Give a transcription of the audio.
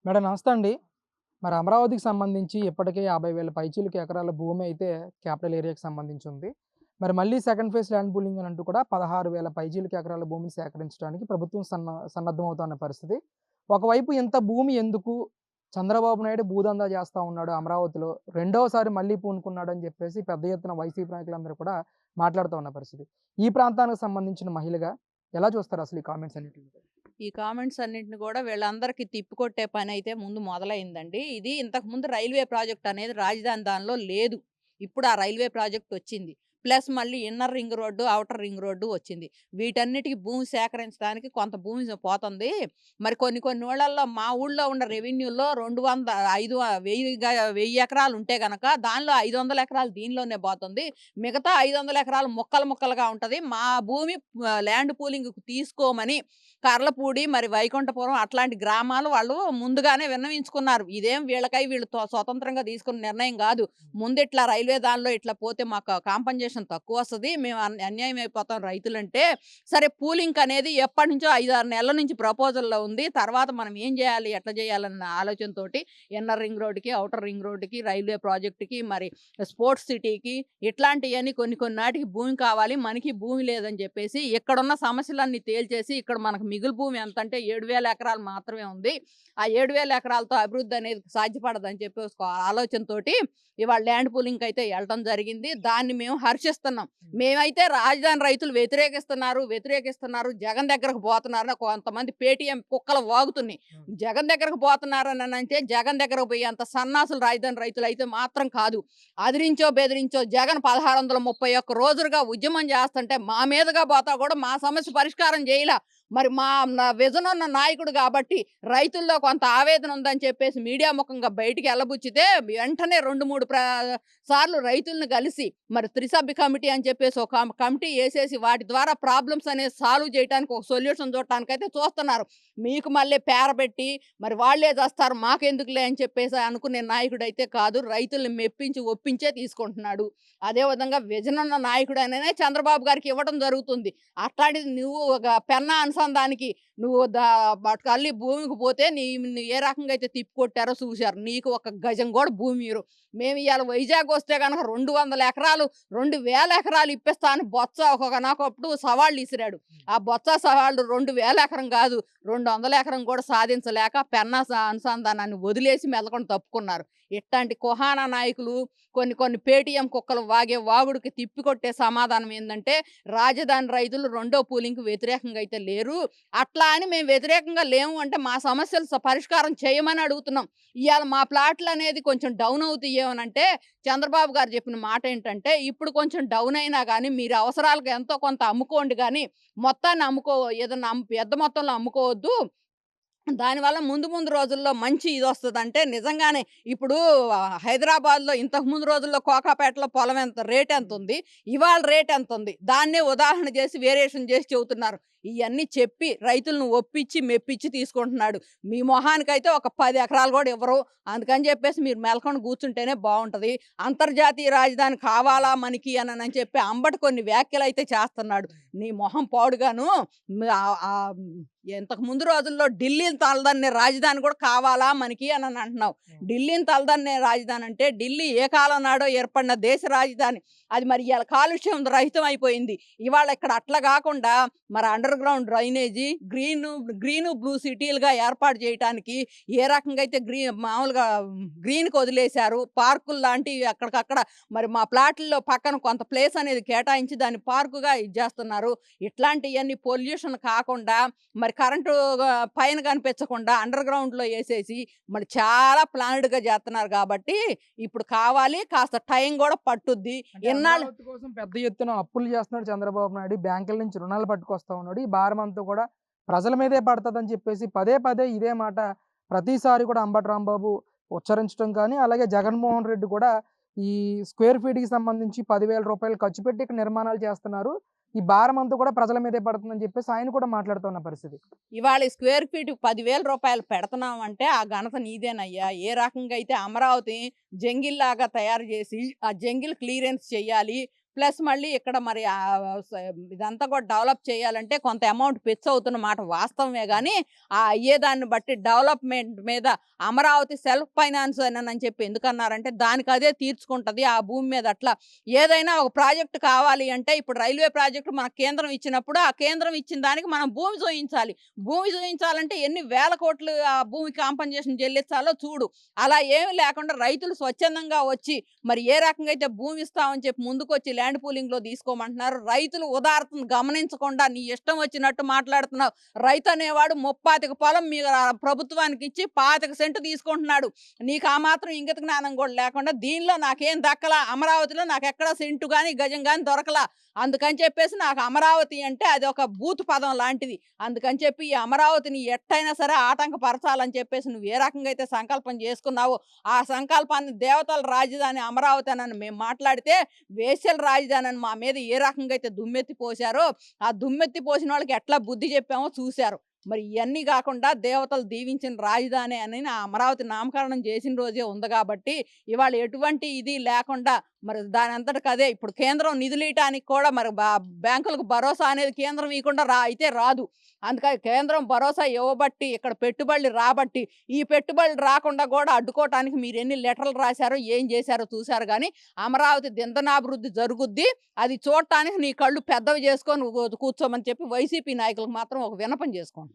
Madam నమస్తే అండి. మరి అమరావతికి సంబంధించి ఇప్పటికే 50,000 పైచీలకు ఎకరాల భూమి అయితే క్యాపిటల్ ఏరియాకి సంబంధించి ఉంది. మరి మళ్ళీ సెకండ్ ఫేజ్ ల్యాండ్ పూలింగ్ అని అంటూ కూడా 16,000 పైచీలకు ఎకరాల భూమిని సేకరించడానికి ప్రభుత్వం సన్నద్ధమవుతున్న పరిస్థితి. ఒకవైపు ఇంత భూమి ఎందుకు? చంద్రబాబు నాయుడు భూదందా చేస్తా ఉన్నాడు అమరావతిలో. రెండోసారి మళ్ళీ పూనుకున్నాడని చెప్పేసి పెద్ద ఎత్తున వైసీపీ నాయకులందరూ కూడా మాట్లాడుతూ ఉన్న పరిస్థితి. ఈ ప్రాంతానికి సంబంధించిన మహిళగా ఎలా చూస్తారు అసలు ఈ కామెంట్స్ అన్నిటిని? ఈ కామెంట్స్ అన్నిటిని కూడా వీళ్ళందరికీ తిప్పికొట్టే పనైతే ముందు మొదలైందండి. ఇది ఇంతకుముందు రైల్వే ప్రాజెక్ట్ అనేది రాజధాని దానిలో లేదు. ఇప్పుడు ఆ రైల్వే ప్రాజెక్ట్ వచ్చింది. ప్లస్ మళ్ళీ inner ring road, outer ring road వచ్చింది. వీటన్నిటికి భూమి సేకరించడానికి కొంత భూమి పోతుంది. మరి కొన్ని కొన్ని ఊళ్ళల్లో మా ఊళ్ళో ఉన్న రెవెన్యూలో 200, 1000 ఎకరాలు ఉంటే గనక దానిలో 500 ఎకరాలు దీనిలోనే పోతుంది. మిగతా 500 ఎకరాలు ముక్కలు ముక్కలుగా ఉంటది. మా భూమి ల్యాండ్ పూలింగ్‌కి తీసుకోమని కర్లపూడి, మరి వైకుంఠపురం అట్లాంటి గ్రామాలు వాళ్ళు ముందుగానే విన్నవించుకున్నారు. ఇదేం వీళ్ళు స్వతంత్రంగా తీసుకున్న నిర్ణయం గాదు. ముందు ఇట్లా రైల్వే దానిలో ఇట్లా పోతే మాకు కాంపెన్సేషన్ తక్కువొస్తది. మేము అన్యాయం అయిపోతాం రైతులంటే, సరే పూలింగ్ అనేది ఎప్పటినుంచో 5, 6 నెలల నుంచి ప్రపోజల్‌లో ఉంది. తర్వాత మనం ఏం జేయాలి, ఎట్లా జేయాలన్న ఆలోచనతోటి ఇన్నర్ రింగ్ రోడ్‌కి, ఔటర్ రింగ్ రోడ్‌కి, రైల్వే ప్రాజెక్ట్‌కి, మరి స్పోర్ట్స్ సిటీకి ఇట్లాంటియన్నీ కొన్ని కొన్ని నాటికి భూమి కావాలి. మనకి భూమి లేదని జెప్పేసి ఇక్కడున్న సమస్యలన్నీ తేల్చేసి ఇక్కడ మనకు మిగులు భూమి ఎంతంటే 7,000 ఎకరాలు మాత్రమే ఉంది. ఆ 7,000 ఎకరాలతో అభివృద్ధి అనేది సాధ్యపడదని చెప్పి ఒక ఆలోచనతోటి ఇవాళ ల్యాండ్ పూలింగ్‌కైతే ఎళ్ళటం జరిగింది. దాన్ని మేము హర్షిస్తున్నాం. మేమైతే రాజధాని రైతులు వ్యతిరేకిస్తున్నారు. జగన్ దగ్గరకు పోతున్నారని కొంతమంది పేటీఎం కుక్కలు వాగుతున్నాయి. జగన్ దగ్గరకు పోతున్నారనంటే జగన్ దగ్గరకు పోయేంత సన్నాసులు రాజధాని రైతులైతే మాత్రం కాదు. అదిరించో బెదిరించో జగన్ 1631 రోజులుగా ఉద్యమం చేస్తుంటే మా మీదగా పోతా కూడా మా సమస్య పరిష్కారం చేయలా. మరి నా విజన్ ఉన్న నాయకుడు కాబట్టి రైతుల్లో కొంత ఆవేదన ఉందని చెప్పేసి మీడియా ముఖంగా బయటికి ఎల్లబుచ్చితే వెంటనే 2, 3 సార్లు రైతులను కలిసి మరి త్రిసభ్య కమిటీ అని చెప్పేసి ఒక కమిటీ వేసేసి వాటి ద్వారా ప్రాబ్లమ్స్ అనేది సాల్వ్ చేయడానికి ఒక సొల్యూషన్ చూడటానికైతే చూస్తున్నారు. మీకు మళ్ళీ పేరబెట్టి మరి వాళ్ళే చేస్తారు మాకెందుకులే అని చెప్పేసి అనుకునే నాయకుడైతే కాదు. రైతుల్ని మెప్పించి ఒప్పించే తీసుకుంటున్నాడు. అదేవిధంగా విజన్ ఉన్న నాయకుడనే చంద్రబాబు గారికి ఇవ్వడం జరుగుతుంది. అట్లాంటిది నువ్వు ఒక పెన్నా అనుసంధానికి నువ్వు పట్టుకెళ్ళి భూమికి పోతే నిన్ను ఏ రకంగా అయితే తిప్పికొట్టారో చూశారు. నీకు ఒక గజం కూడా భూమి ఇయ్యరు. మేము ఇవాళ వైజాగ్ వస్తే గనక 200 ఎకరాలు, 2,000 ఎకరాలు ఇప్పిస్తా అని బొత్స ఒకనొకప్పుడు సవాళ్ళు ఇసిరాడు. ఆ బొత్స సవాళ్ళు 2,000 ఎకరం కాదు, 200 ఎకరం కూడా సాధించలేక పెన్నా అనుసంధానాన్ని వదిలేసి మెదకుండా తప్పుకున్నారు. ఇట్లాంటి కుహానా నాయకులు కొన్ని కొన్ని పేటీఎం కుక్కలు వాగే వాగుడికి తిప్పికొట్టే సమాధానం ఏందంటే రాజధాని రైతులు రెండో పూలింగ్‌కి వ్యతిరేకంగా అయితే లేరు. అట్లా అని మేము వ్యతిరేకంగా లేము అంటే మా సమస్యలు పరిష్కారం చేయమని అడుగుతున్నాం. ఇయాల మా ప్లాట్‌లనేది కొంచెం డౌన్ అవుతాయేమనంటే చంద్రబాబు గారు చెప్పిన మాట ఏంటంటే, ఇప్పుడు కొంచెం డౌన్ అయినా గానీ మీరు అవసరాలకు ఎంతో కొంత అమ్ముకోండి గానీ మొత్తాన్ని ఏదన్నా పెద్ద మొత్తంలో అమ్ముకోవద్దు. దానివల్ల ముందు ముందు రోజుల్లో మంచి ఇదొస్తదంటే నిజంగానే ఇప్పుడు హైదరాబాద్‌లో ఇంతకు ముందు రోజుల్లో కోకాపేటలో పొలం రేటెంతుంది? ఇవాళ రేటెంతుంది? దాన్నే ఉదాహరణ చేసి వేరియేషన్ చేసి చెబుతున్నారు. ఇయన్నీ చెప్పి రైతులను ఒప్పించి, మెప్పించి తీసుకుంటున్నాడు. మీ మొహానికైతే ఒక 10 ఎకరాలు గూడా ఇవ్వరు. అందుకని చెప్పేసి మీరు మెలకొని కూర్చుంటేనే బావుంటది. అంతర్జాతీయ రాజధాని కావాలా మనకి అనని చెప్పి అంబటి కొన్ని వ్యాఖ్యలైతే చేస్తున్నాడు. నీ మొహం పాడుగాను ఇంతకు ముందు రోజుల్లో ఢిల్లీని తలదన్నే రాజధాని కూడా కావాలా మనకి అని అంటున్నావు. ఢిల్లీని తలదన్నే రాజధాని అంటే ఢిల్లీ ఏ కాలం నాడో ఏర్పడిన దేశ రాజధాని. అది మరి ఇవాళ కాలుష్యం రహితం అయిపోయింది. ఇవాళ ఇక్కడ అట్లా కాకుండా మరి underground drainage green blue సిటీలుగా ఏర్పాటు చేయటానికి ఏ రకంగా అయితే మామూలుగా గ్రీన్‌కి వదిలేశారు. పార్కులు లాంటివి అక్కడికక్కడ మరి మా ప్లాట్‌ల్లో పక్కన కొంత ప్లేస్ అనేది కేటాయించి దాన్ని పార్కుగా చేస్తున్నారు. ఇట్లాంటియన్నీ పొల్యూషన్ కాకుండా మరి కరెంటు పైన కనిపించకుండా అండర్ గ్రౌండ్‌లో యేసేసి మరి చాలా ప్లాన్డ్‌గా చేస్తున్నారు కాబట్టి ఇప్పుడు కావాలి కాస్త టైం కూడా పట్టుద్ది. అంటే ఇన్నాళ్ళు అమరావతి కోసం పెద్ద ఎత్తున అప్పులు చేస్తున్నాడు చంద్రబాబు నాయుడు. బ్యాంకుల నుంచి రుణాలు పట్టుకొస్తా ఉన్నాడు. ఈ భారమంతా కూడా ప్రజల మీదే పడతదని చెప్పేసి పదే పదే ఇదే మాట ప్రతిసారి కూడా అంబటి రాంబాబు ఉచ్చరించడం కానీ, అలాగే జగన్మోహన్ రెడ్డి కూడా ఈ స్క్వేర్ ఫీట్‌కి సంబంధించి రూ. 10,000 ఖర్చు పెట్టి ఇక్కడ నిర్మాణాలు చేస్తున్నారు. ఈ భారమంతా కూడా ప్రజల మీదే పడుతుందని చెప్పేసి ఆయన కూడా మాట్లాడుతున్న పరిస్థితి. ఇవాళ ఈ స్క్వేర్ ఫీట్‌కి రూ. 10,000 పెడుతున్నామంటే ఆ ఘనత నీదేనయ్యా. ఏ రకంగా అయితే అమరావతి జంగిల్లాగా తయారు చేసి, ఆ జంగిల్ క్లియరెన్స్ చెయ్యాలి. ప్లస్ మళ్ళీ ఇక్కడ మరి ఇదంతా కూడా డెవలప్ చేయాలంటే కొంత అమౌంట్ అవుతున్న మాట వాస్తవమే గానీ, అయ్యేదాన్ని బట్టి డెవలప్‌మెంట్ మీద అమరావతి సెల్ఫ్ ఫైనాన్స్ అని చెప్పి ఎందుకన్నారంటే, దానికి అదే తీర్చుకుంటది. ఆ భూమి మీద అట్లా ఏదైనా ఒక ప్రాజెక్ట్ కావాలి అంటే, ఇప్పుడు రైల్వే ప్రాజెక్ట్ మన కేంద్రం ఇచ్చినప్పుడు, ఆ కేంద్రం ఇచ్చిన దానికి మనం భూమి చూయించాలి. భూమి చూయించాలంటే ఎన్ని వేల కోట్లు ఆ భూమి కాంపెన్సేషన్ చెల్లించాలో చూడు. అలా ఏమి లేకుండా రైతులు స్వచ్ఛందంగా వచ్చి, మరి ఏ రకంగా అయితే భూమి ఇస్తామని చెప్పి ముందుకొచ్చి ల్యాండ్ పూలింగ్‌లో తీసుకోమంటున్నారు. రైతులు ఉదారతను గమనించకుండా నీ ఇష్టం వచ్చినట్టు మాట్లాడుతున్నావు. రైతు అనేవాడు ముప్పాతిక పొలం ప్రభుత్వానికి ఇచ్చి 25 సెంటు తీసుకుంటున్నాడు. నీకు ఆ మాత్రం ఇంగిత జ్ఞానం కూడా లేకుండా దీనిలో నాకేం దక్కలా, అమరావతిలో నాకెక్కడ సెంటు గాని, గజం గాని దొరకలా. అందుకని చెప్పేసి నాకు అమరావతి అంటే అది ఒక బూతు పదం లాంటిది. అందుకని చెప్పి ఈ అమరావతిని ఎట్టయినా సరే ఆటంకపరచాలని చెప్పేసి నువ్వు ఏ రకంగా అయితే సంకల్పం చేసుకున్నావో, ఆ సంకల్పాన్ని దేవతల రాజధాని అమరావతి అని మేము మాట్లాడితే, వేశ్యల రాజధాని అని మా మీద ఏ రకంగా అయితే దుమ్మెత్తి పోశారో, ఆ దుమ్మెత్తి పోసిన వాళ్ళకి ఎట్లా బుద్ధి చెప్పామో చూశారు. మరి ఇయన్నీ గాకుండా దేవతలు దీవించిన రాజధాని అని ఆ అమరావతి నామకరణం చేసిన రోజే ఉంది గాబట్టి, ఇవాళ ఎటువంటి ఇది లేకుండా మరి దానంతటికదే ఇప్పుడు కేంద్రం నిధులీయటానికి కూడా మరి బ్యాంకులకు భరోసా అనేది కేంద్రం ఇయకుండా అయితే రాదు. అందుకని కేంద్రం భరోసా ఇవ్వబట్టి, ఇక్కడ పెట్టుబడులు రాబట్టి, ఈ పెట్టుబడులు రాకుండా గూడా అడ్డుకోవటానికి మీరెన్ని లెటర్లు రాశారో, ఏం చేశారో చూశారు గానీ, అమరావతి దిందనాభివృద్ధి జరుగుద్ది. అది చూడటానికి నీ కళ్ళు పెద్దవి చేసుకొని కూర్చోమని చెప్పి వైసీపీ నాయకులకు మాత్రం ఒక విన్నపం చేసుకుంటున్నాను.